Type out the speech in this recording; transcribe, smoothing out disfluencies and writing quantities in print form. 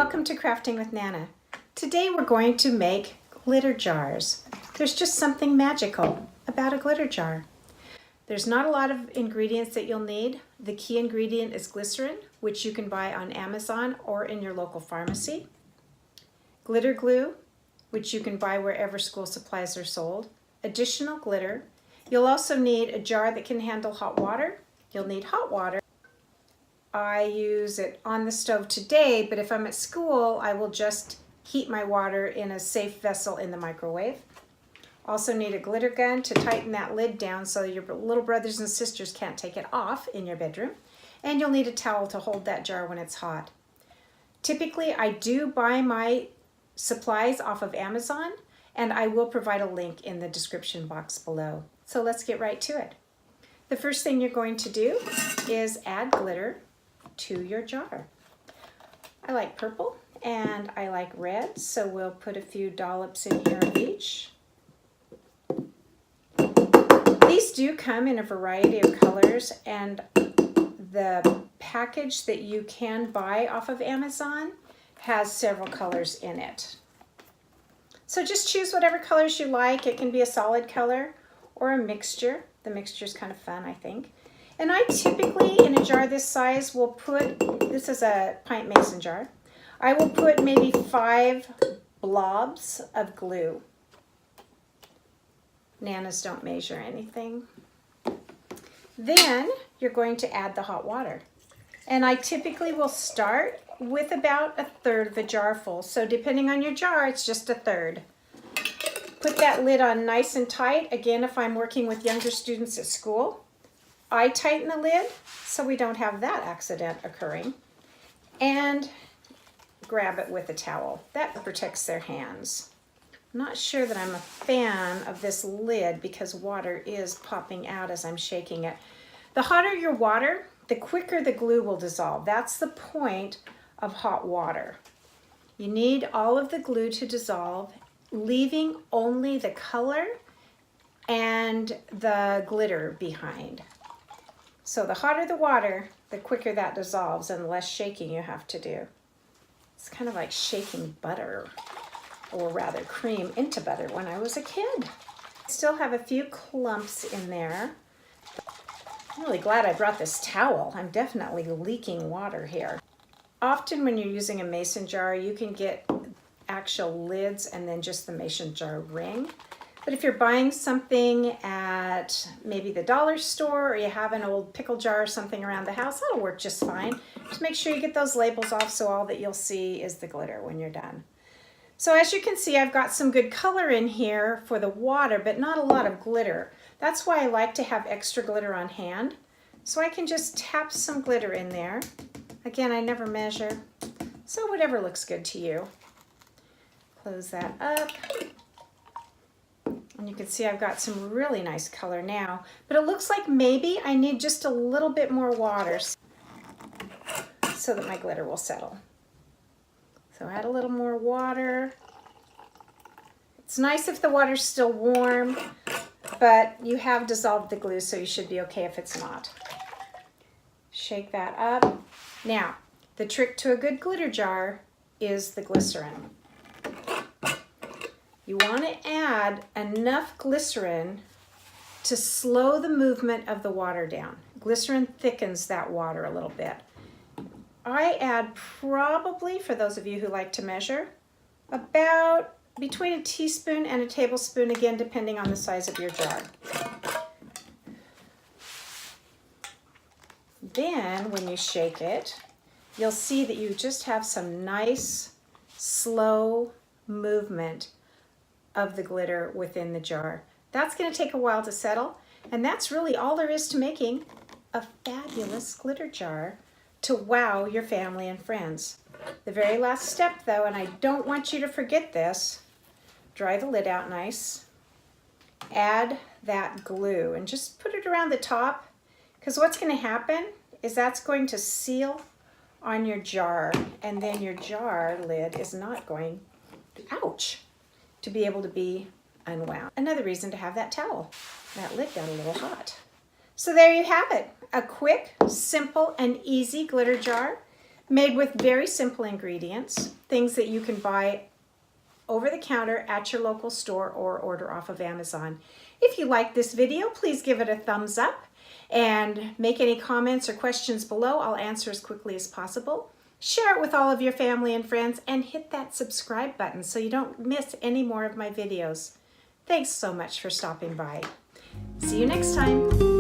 welcome to Crafting with Nana. Today we're going to make glitter jars. There's just something magical about a glitter jar. There's not a lot of ingredients that you'll need. The key ingredient is glycerin, which you can buy on Amazon or in your local pharmacy. Glitter glue, which you can buy wherever school supplies are sold. Additional glitter. You'll also need a jar that can handle hot water. You'll need hot water. I use it on the stove today, but if I'm at school, I will just heat my water in a safe vessel in the microwave. Also need a glitter gun to tighten that lid down so your little brothers and sisters can't take it off in your bedroom. And you'll need a towel to hold that jar when it's hot. Typically, I do buy my supplies off of Amazon, and I will provide a link in the description box below. So let's get right to it. The first thing you're going to do is add glitter to your jar. I like purple and I like red, so we'll put a few dollops in here of each. These do come in a variety of colors, and the package that you can buy off of Amazon has several colors in it. So just choose whatever colors you like. It can be a solid color or a mixture. The mixture is kind of fun, I think. And I typically, in a jar this size, will put, this is a pint mason jar, I will put maybe 5 blobs of glue. Nanas don't measure anything. Then you're going to add the hot water. And I typically will start with about 1/3 of a jar full. So depending on your jar, it's just 1/3. Put that lid on nice and tight. Again, if I'm working with younger students at school, I tighten the lid so we don't have that accident occurring. And grab it with a towel. That protects their hands. I'm not sure that I'm a fan of this lid because water is popping out as I'm shaking it. The hotter your water, the quicker the glue will dissolve. That's the point of hot water. You need all of the glue to dissolve, leaving only the color and the glitter behind. So the hotter the water, the quicker that dissolves and the less shaking you have to do. It's kind of like shaking butter, or rather cream into butter when I was a kid. Still have a few clumps in there. I'm really glad I brought this towel. I'm definitely leaking water here. Often when you're using a mason jar, you can get actual lids and then just the mason jar ring. But if you're buying something at maybe the dollar store, or you have an old pickle jar or something around the house, that'll work just fine. Just make sure you get those labels off so all that you'll see is the glitter when you're done. So as you can see, I've got some good color in here for the water, but not a lot of glitter. That's why I like to have extra glitter on hand. So I can just tap some glitter in there. Again, I never measure, so whatever looks good to you. Close that up. And you can see I've got some really nice color now, but it looks like maybe I need just a little bit more water so that my glitter will settle. So add a little more water. It's nice if the water's still warm, but you have dissolved the glue, so you should be okay if it's not. Shake that up. Now, the trick to a good glitter jar is the glycerin. You want to add enough glycerin to slow the movement of the water down. Glycerin thickens that water a little bit. I add probably, for those of you who like to measure, about between a teaspoon and a tablespoon, again, depending on the size of your jar. Then, when you shake it, you'll see that you just have some nice, slow movement of the glitter within the jar. That's going to take a while to settle, and that's really all there is to making a fabulous glitter jar to wow your family and friends. The very last step though, and I don't want you to forget this, dry the lid out nice, add that glue and just put it around the top, because what's going to happen is that's going to seal on your jar, and then your jar lid is not going to be able to be unwound. Another reason to have that towel. That lid got a little hot. So there you have it, a quick, simple, and easy glitter jar. Made with very simple ingredients, things that you can buy over the counter at your local store or order off of Amazon. If you like this video, please give it a thumbs up and make any comments or questions below. I'll answer as quickly as possible. Share it with all of your family and friends and hit that subscribe button so you don't miss any more of my videos. Thanks so much for stopping by. See you next time.